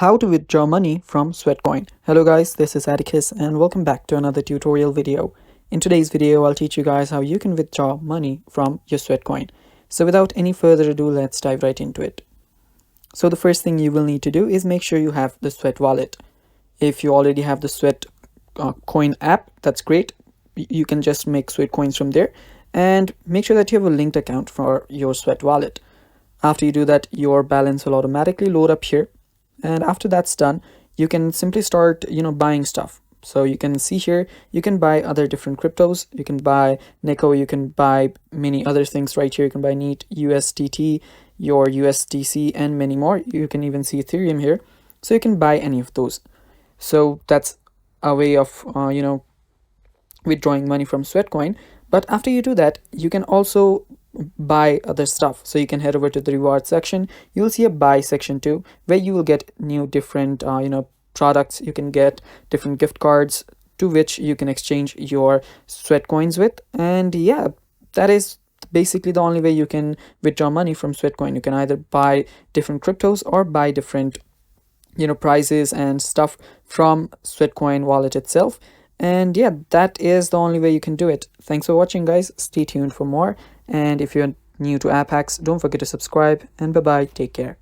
How to withdraw money from Sweatcoin. Hello guys, this is Atticus and welcome back to another tutorial video. In today's video, I'll teach you guys how you can withdraw money from your Sweatcoin. So without any further ado, let's dive right into it. So the first thing you will need to do is make sure you have the Sweat wallet. If you already have the Sweatcoin app, that's great. You can just make Sweatcoins from there and make sure that you have a linked account for your Sweat wallet. After you do that, your balance will automatically load up here. And after that's done, you can simply start buying stuff. So you can see here, you can buy other different cryptos. You can buy Nico, you can buy many other things right here. You can buy NEET, USDT, your USDC, and many more. You can even see Ethereum here, so you can buy any of those. So that's a way of withdrawing money from Sweatcoin. But after you do that, you can also buy other stuff. So you can head over to the reward section. You'll see a buy section too, where you will get new different products. You can get different gift cards to which you can exchange your Sweatcoins with. And yeah, that is basically the only way you can withdraw money from Sweatcoin. You can either buy different cryptos or buy different prizes and stuff from Sweatcoin wallet itself. And yeah, that is the only way you can do it. Thanks for watching, guys. Stay tuned for more. And if you're new to app hacks, don't forget to subscribe. And bye bye. Take care.